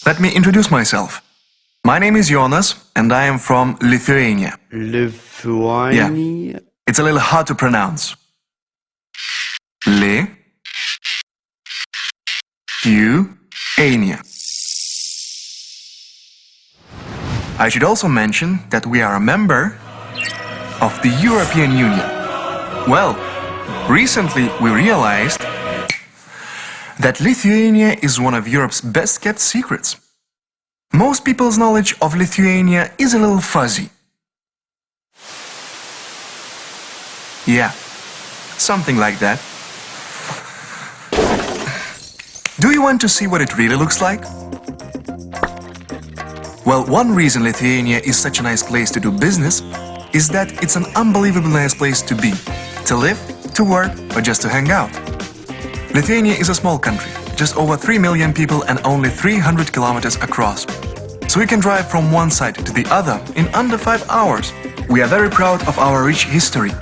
Let me introduce myself. My name is Jonas, and I am from Lithuania. Lithuania? Yeah, it's a little hard to pronounce. Lithuania. I should also mention that we are a member of the European Union. Well, recently we realized that Lithuania is one of Europe's best-kept secrets. Most people's knowledge of Lithuania is a little fuzzy. Yeah, something like that. Do you want to see what it really looks like? Well, one reason Lithuania is such a nice place to do business is that it's an unbelievably nice place to be, to live, to work, or just to hang out. Lithuania is a small country, just over 3 million people and only 300 kilometers across. So we can drive from one side to the other in under 5 hours. We are very proud of our rich history,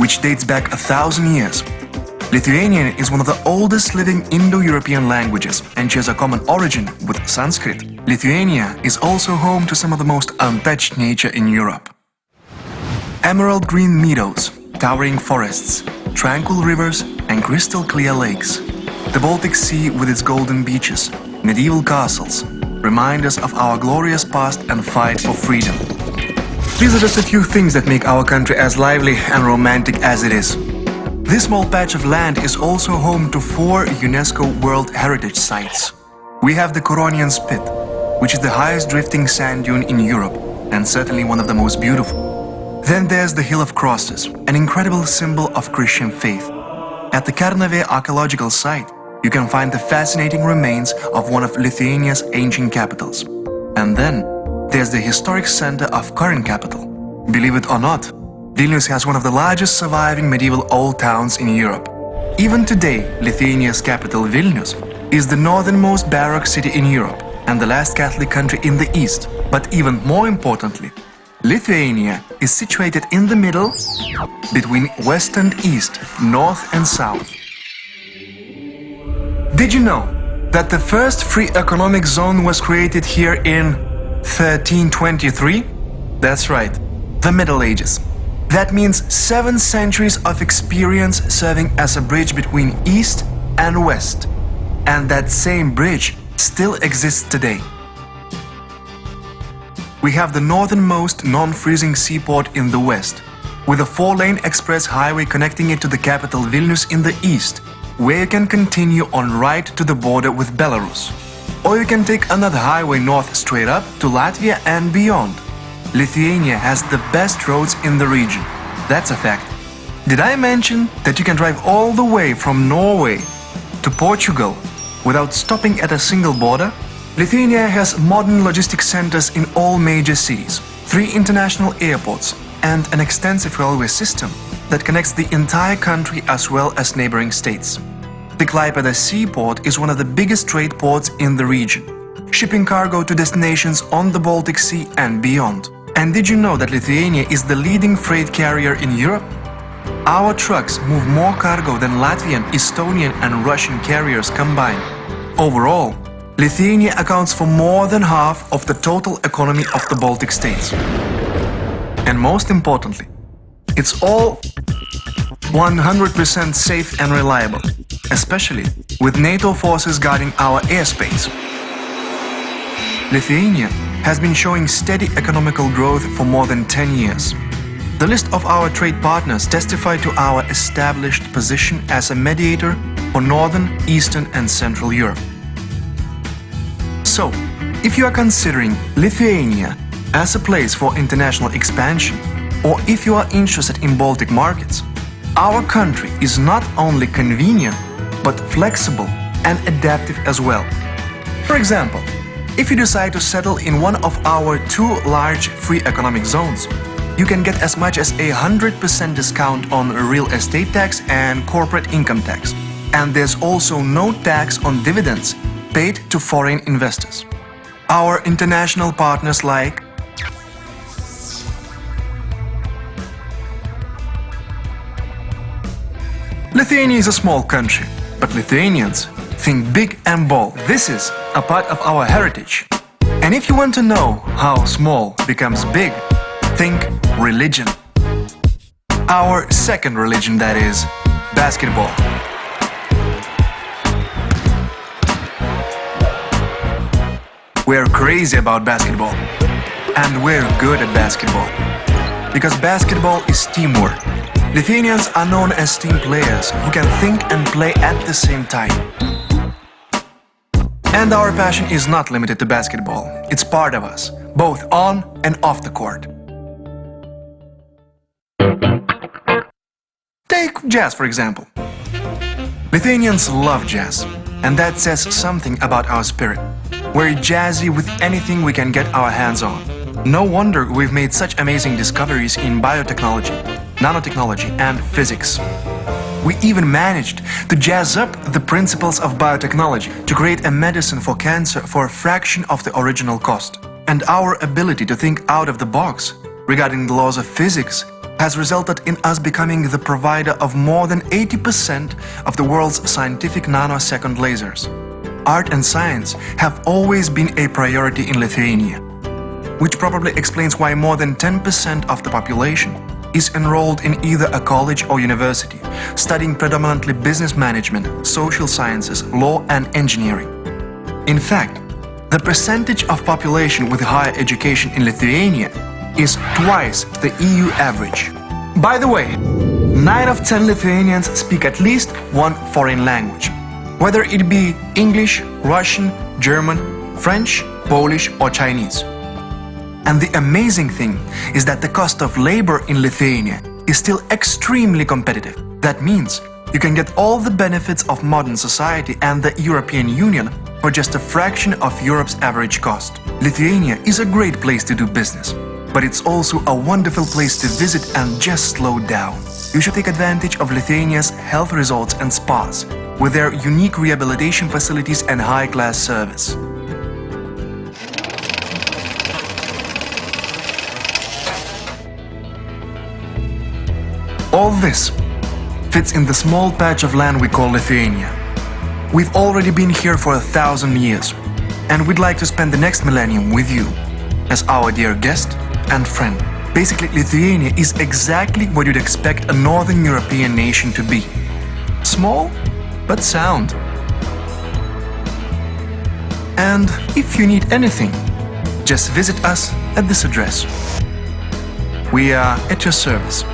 which dates back 1,000 years. Lithuanian is one of the oldest living Indo-European languages and shares a common origin with Sanskrit. Lithuania is also home to some of the most untouched nature in Europe. Emerald green meadows, towering forests, tranquil rivers and crystal clear lakes. The Baltic Sea with its golden beaches, medieval castles, remind us of our glorious past and fight for freedom. These are just a few things that make our country as lively and romantic as it is. This small patch of land is also home to 4 UNESCO World Heritage Sites. We have the Curonian Spit, which is the highest drifting sand dune in Europe and certainly one of the most beautiful. Then there's the Hill of Crosses, an incredible symbol of Christian faith. At the Kernavė archaeological site, you can find the fascinating remains of one of Lithuania's ancient capitals. And then there's the historic center of current capital. Believe it or not, Vilnius has one of the largest surviving medieval old towns in Europe. Even today, Lithuania's capital, Vilnius, is the northernmost Baroque city in Europe and the last Catholic country in the East. But even more importantly, Lithuania is situated in the middle between West and East, North and South. Did you know that the first free economic zone was created here in 1323? That's right, the Middle Ages. That means 7 centuries of experience serving as a bridge between East and West. And that same bridge still exists today. We have the northernmost non-freezing seaport in the west, with a 4-lane express highway connecting it to the capital Vilnius in the east, where you can continue on right to the border with Belarus. Or you can take another highway north straight up to Latvia and beyond. Lithuania has the best roads in the region. That's a fact. Did I mention that you can drive all the way from Norway to Portugal without stopping at a single border? Lithuania has modern logistics centers in all major cities, 3 international airports, and an extensive railway system that connects the entire country as well as neighboring states. The Klaipėda seaport is one of the biggest trade ports in the region, shipping cargo to destinations on the Baltic Sea and beyond. And did you know that Lithuania is the leading freight carrier in Europe? Our trucks move more cargo than Latvian, Estonian and Russian carriers combined. Overall, Lithuania accounts for more than half of the total economy of the Baltic states. And most importantly, it's all 100% safe and reliable, especially with NATO forces guarding our airspace. Lithuania has been showing steady economical growth for more than 10 years. The list of our trade partners testify to our established position as a mediator for Northern, Eastern and Central Europe. So, if you are considering Lithuania as a place for international expansion, or if you are interested in Baltic markets, our country is not only convenient, but flexible and adaptive as well. For example, if you decide to settle in one of our 2 large free economic zones, you can get as much as 100% discount on real estate tax and corporate income tax. And there's also no tax on dividends paid to foreign investors. Our international partners like Lithuania is a small country, but Lithuanians think big and bold. This is a part of our heritage. And if you want to know how small becomes big, think religion. Our second religion, that is, basketball. We're crazy about basketball. And we're good at basketball. Because basketball is teamwork. Lithuanians are known as team players who can think and play at the same time. And our passion is not limited to basketball. It's part of us, both on and off the court. Take jazz, for example. Lithuanians love jazz, and that says something about our spirit. We're jazzy with anything we can get our hands on. No wonder we've made such amazing discoveries in biotechnology, nanotechnology, and physics. We even managed to jazz up the principles of biotechnology to create a medicine for cancer for a fraction of the original cost. And our ability to think out of the box regarding the laws of physics has resulted in us becoming the provider of more than 80% of the world's scientific nanosecond lasers. Art and science have always been a priority in Lithuania, which probably explains why more than 10% of the population is enrolled in either a college or university, studying predominantly business management, social sciences, law and engineering. In fact, the percentage of population with higher education in Lithuania is twice the EU average. By the way, 9 of 10 Lithuanians speak at least one foreign language, whether it be English, Russian, German, French, Polish or Chinese. And the amazing thing is that the cost of labor in Lithuania is still extremely competitive. That means you can get all the benefits of modern society and the European Union for just a fraction of Europe's average cost. Lithuania is a great place to do business, but it's also a wonderful place to visit and just slow down. You should take advantage of Lithuania's health resorts and spas, with their unique rehabilitation facilities and high-class service. All this fits in the small patch of land we call Lithuania. We've already been here for 1,000 years, and we'd like to spend the next millennium with you, as our dear guest and friend. Basically, Lithuania is exactly what you'd expect a Northern European nation to be. Small, but sound. And if you need anything, just visit us at this address. We are at your service.